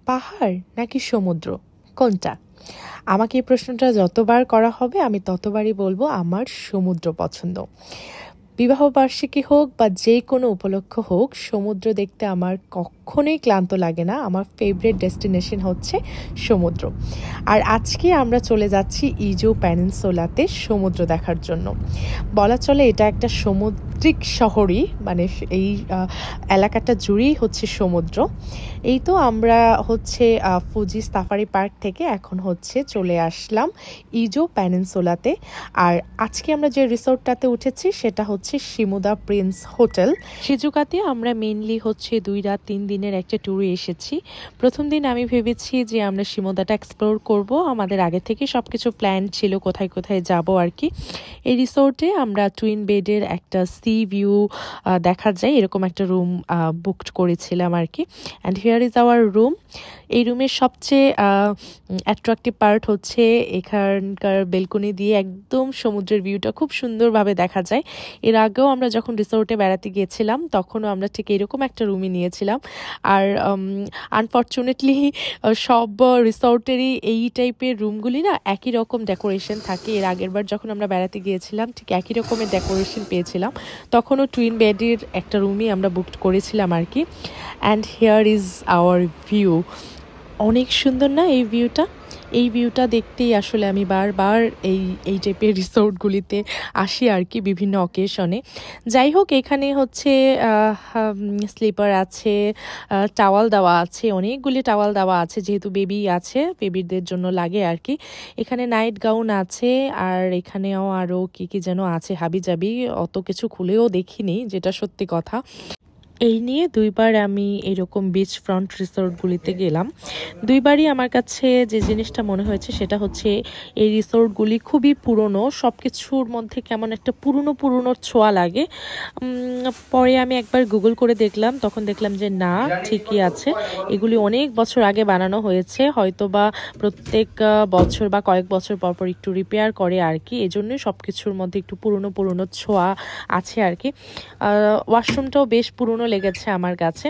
পাহাড় নাকি সমুদ্র, কোনটা? আমাকে এই প্রশ্নটা যতবার করা হবে আমি ততবারই বলবো আমার সমুদ্র পছন্দ। বিবাহবার্ষিকী হোক বা যে কোনো উপলক্ষ হোক, সমুদ্র দেখতে আমার কখনোই ক্লান্ত লাগে না। আমার ফেভারিট ডেস্টিনেশন হচ্ছে সমুদ্র। আর আজকে আমরা চলে যাচ্ছি ইজো পেনিনসুলাতে সমুদ্র দেখার জন্য। বলা চলে এটা একটা সামুদ্রিক শহরই, মানে এই এলাকাটা জুড়েই হচ্ছে সমুদ্র। এই তো আমরা হচ্ছে ফুজি সাফারি পার্ক থেকে এখন হচ্ছে চলে আসলাম ইজো পেনিনসুলাতে। আর আজকে আমরা যে রিসোর্টটাতে উঠেছি সেটা হচ্ছে শিমুদা প্রিন্স হোটেল। শিজুকাতে আমরা মেইনলি হচ্ছে 2 রাত 3 দিনের একটা ট্যুরে এসেছি। প্রথম দিন আমি ভেবেছি যে আমরা শিমুদাটা এক্সপ্লোর করব, আমাদের আগে থেকে সবকিছু প্ল্যান ছিল কোথায় কোথায় যাব আর কি। এই রিসোর্টে আমরা টুইন বেডের একটা সি ভিউ দেখা যায় এরকম একটা রুম বুকড করেছিলাম আর কি। And here is our room. এই রুমের সবচেয়ে অ্যাট্রাকটিভ পার্ট হচ্ছে এখানকার বেলকনি দিয়ে একদম সমুদ্রের ভিউটা খুব সুন্দরভাবে দেখা যায়। এর আগেও আমরা যখন রিসোর্টে বেড়াতে গিয়েছিলাম তখনও আমরা ঠিক এরকম একটা রুমই নিয়েছিলাম। আর আনফর্চুনেটলি সব রিসোর্টেরই এই টাইপের রুমগুলি না একই রকম ডেকোরেশন থাকে। এর আগের বার যখন আমরা বেড়াতে গিয়েছিলাম ঠিক একই রকমের ডেকোরেশন পেয়েছিলাম, তখনও টুইন বেডের একটা রুমই আমরা বুক করেছিলাম আর কি। And here is our view. অনেক সুন্দর না এই ভিউটা? এই ভিউটা দেখতেই আসলে আমি বারবার এই টাইপের রিসোর্টগুলিতে আসি আর কি বিভিন্ন অকেশনে। যাই হোক, এখানে হচ্ছে স্লিপার আছে, টাওয়াল দেওয়া আছে, অনেকগুলি টাওয়াল দেওয়া আছে যেহেতু বেবি আছে, বেবিদের জন্য লাগে আর কি। এখানে নাইট গাউন আছে, আর এখানেও আরও কি কি যেন আছে হাবিজাবি, অত কিছু খুলেও দেখিনি, যেটা সত্যি কথা। এই নিয়ে 2 বার আমি এরকম বিচ ফ্রন্ট রিসোর্টগুলিতে গেলাম। 2 বারই আমার কাছে যে জিনিসটা মনে হয়েছে সেটা হচ্ছে এই রিসোর্টগুলি খুবই পুরনো, সব কিছুর মধ্যে কেমন একটা পুরনো পুরনো ছোঁয়া লাগে। পরে আমি একবার গুগল করে দেখলাম, তখন দেখলাম যে না, ঠিকই আছে, এগুলি অনেক বছর আগে বানানো হয়েছে, হয়তো বা প্রত্যেক বছর বা কয়েক বছর পর পর একটু রিপেয়ার করে আর কি, এজন্যই সব কিছুর মধ্যে একটু পুরনো পুরনো ছোঁয়া আছে আর কি। ওয়াশরুমটাও বেশ পুরনো লেগেছে আমার কাছে।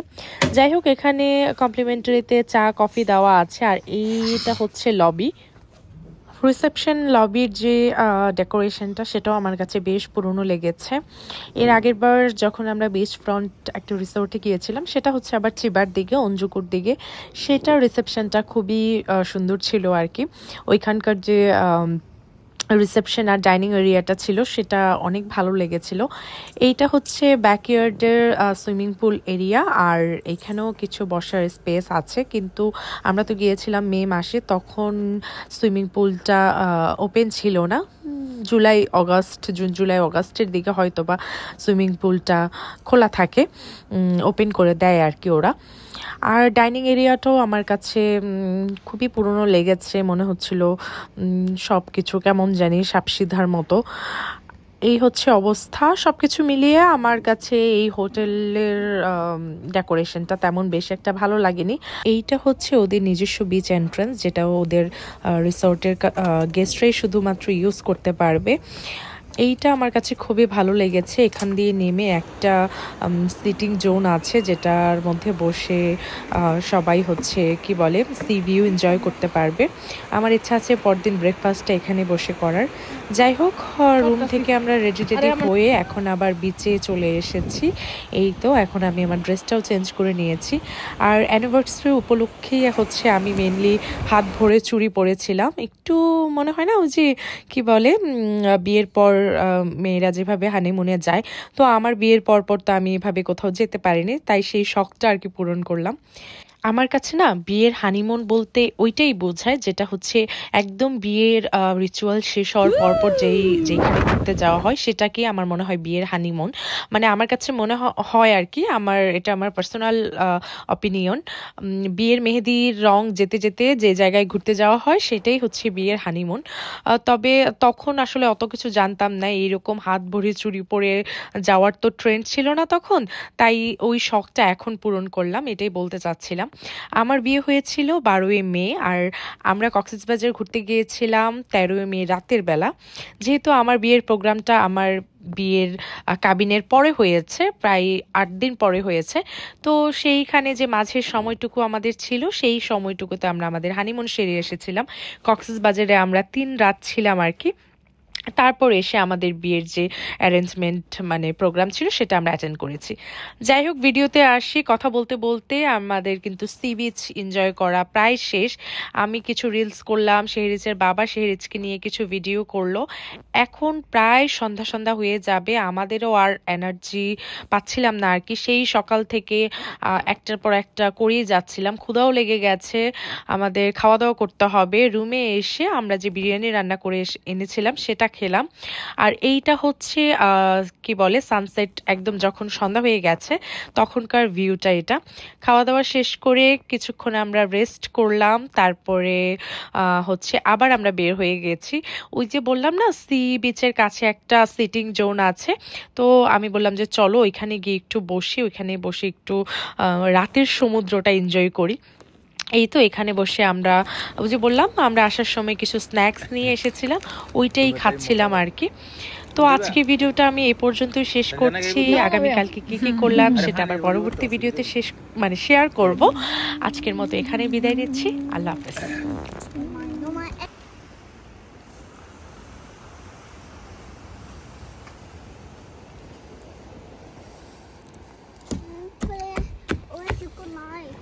যাই হোক, এখানে কমপ্লিমেন্টারিতে চা কফি দেওয়া আছে। আর এইটা হচ্ছে লবি, রিসেপশন লবির যে ডেকোরেশনটা সেটাও আমার কাছে বেশ পুরনো লেগেছে। এর আগের বার যখন আমরা বিচ ফ্রন্ট একটা রিসোর্টে গিয়েছিলাম, সেটা হচ্ছে আবার চিবার দিকে, অঞ্জুকুর দিকে, সেটার রিসেপশনটা খুবই সুন্দর ছিল আর কি। ওইখানকার যে রিসেপশন আর ডাইনিং এরিয়াটা ছিল সেটা অনেক ভালো লেগেছিল। এইটা হচ্ছে ব্যাকইয়ার্ডের সুইমিং পুল এরিয়া, আর এখানেও কিছু বসার স্পেস আছে, কিন্তু আমরা তো গিয়েছিলাম মে মাসে, তখন সুইমিং পুলটা ওপেন ছিল না। জুন জুলাই অগাস্টের দিকে হয়তো বা সুইমিং পুলটা খোলা থাকে, ওপেন করে দেয় আর কি ওরা। আর ডাইনিং এরিয়াটাও আমার কাছে খুবই পুরনো লেগেছে, মনে হচ্ছিল সব কিছু কেমন জানি সাপসিধার মতো। এই হচ্ছে অবস্থা। সবকিছু মিলিয়ে আমার কাছে এই হোটেলের ডেকোরেশনটা তেমন বেশি একটা ভালো লাগেনি। এইটা হচ্ছে ওদের নিজস্ব বিচ এন্ট্রান্স, যেটা ওদের রিসোর্টের গেস্টরাই শুধুমাত্র ইউজ করতে পারবে। এইটা আমার কাছে খুবই ভালো লেগেছে। এখান দিয়ে নেমে একটা সিটিং জোন আছে, যেটার মধ্যে বসে সবাই হচ্ছে কি বলে সি ভিউ এনজয় করতে পারবে। আমার ইচ্ছা আছে পরদিন ব্রেকফাস্টটা এখানে বসে করার। যাই হোক, রুম থেকে আমরা রেডি হয়ে এখন আবার বিচে চলে এসেছি। এই তো এখন আমি আমার ড্রেসটাও চেঞ্জ করে নিয়েছি। আর অ্যানিভার্সারি উপলক্ষেই হচ্ছে আমি মেনলি হাত ভরে চুড়ি পরেছিলাম। একটু মনে হয় না ওই যে কি বলে বিয়ের পর মেয়েরা যেভাবে হানিমুনে যায়, তো আমার বিয়ের পর তো আমি এভাবে কোথাও যেতে পারিনি, তাই সেই শখটা আর কি পূরণ করলাম। আমার কাছে না বিয়ের হানিমুন বলতে ওইটাই বোঝায় যেটা হচ্ছে একদম বিয়ের রিচুয়াল শেষ হওয়ার পরপর যেখানে ঘুরতে যাওয়া হয়, সেটাকে আমার মনে হয় বিয়ের হানিমুন। মানে আমার কাছে মনে হয় আর কি, এটা আমার পার্সোনাল অপিনিয়ন। বিয়ের মেহেদির রং যেতে যেতে যে জায়গায় ঘুরতে যাওয়া হয় সেটাই হচ্ছে বিয়ের হানিমুন। তবে তখন আসলে অত কিছু জানতাম না, এইরকম হাত ভরে চুড়ি পরে যাওয়ার তো ট্রেন্ড ছিল না তখন, তাই ওই শখটা এখন পূরণ করলাম, এটাই বলতে চাচ্ছিলাম। আমার বিয়ে হয়েছিল 12ই মে, আর আমরা কক্সবাজার ঘুরতে গিয়েছিলাম 13ই মে রাতের বেলা। যেহেতু আমার বিয়ের প্রোগ্রামটা আমার বিয়ের কাবিনের পরে হয়েছে, প্রায় 8 দিন পরে হয়েছে, তো সেইখানে যে মাঝের সময়টুকু আমাদের ছিল সেই সময়টুকুতে আমরা আমাদের হানিমুন সেরে এসেছিলাম। কক্সবাজারে আমরা 3 রাত ছিলাম আর কি। তারপর এসে আমাদের বিয়ের যে অ্যারেঞ্জমেন্ট মানে প্রোগ্রাম ছিল সেটা আমরা অ্যাটেন্ড করেছি। যাই হোক, ভিডিওতে আসি। কথা বলতে বলতে আমাদের কিন্তু সি বিচ এনজয় করা প্রায় শেষ। আমি কিছু রিলস করলাম, শেহরিজের বাবা শেহরিজকে নিয়ে কিছু ভিডিও করলো। এখন প্রায় সন্ধ্যা সন্ধ্যা হয়ে যাবে, আমাদেরও আর এনার্জি পাচ্ছিলাম না আর কি। সেই সকাল থেকে একটার পর একটা করেই যাচ্ছিলাম, ক্ষুধাও লেগে গেছে, আমাদের খাওয়া দাওয়া করতে হবে। রুমে এসে আমরা যে বিরিয়ানি রান্না করে এনেছিলাম সেটা খেলাম। আর এইটা হচ্ছে কি বলে সানসেট, একদম যখন সন্ধ্যা হয়ে গেছে তখনকার ভিউটা এটা। খাওয়া দাওয়া শেষ করে কিছুক্ষণ আমরা রেস্ট করলাম, তারপরে হচ্ছে আবার আমরা বের হয়ে গেছি। ওই যে বললাম না সি বিচের কাছে একটা সিটিং জোন আছে, তো আমি বললাম যে চলো ওইখানে গিয়ে একটু বসি, ওইখানে বসে একটু রাতের সমুদ্রটা এনজয় করি। এই তো এখানে বসে আমরা, ওই যে বললাম আমরা আসার সময় কিছু স্ন্যাক্স নিয়ে এসেছিলাম, ওইটাই খাচ্ছিলাম আর কি। তো আজকে ভিডিওটা আমি এই পর্যন্তই শেষ করছি। আগামীকালকে কি কি করলাম সেটা আবার পরবর্তী ভিডিওতে শেয়ার করব। আজকের মতো এখানে বিদায় নিচ্ছি। আল্লাহ হাফেজ। Where's your good night?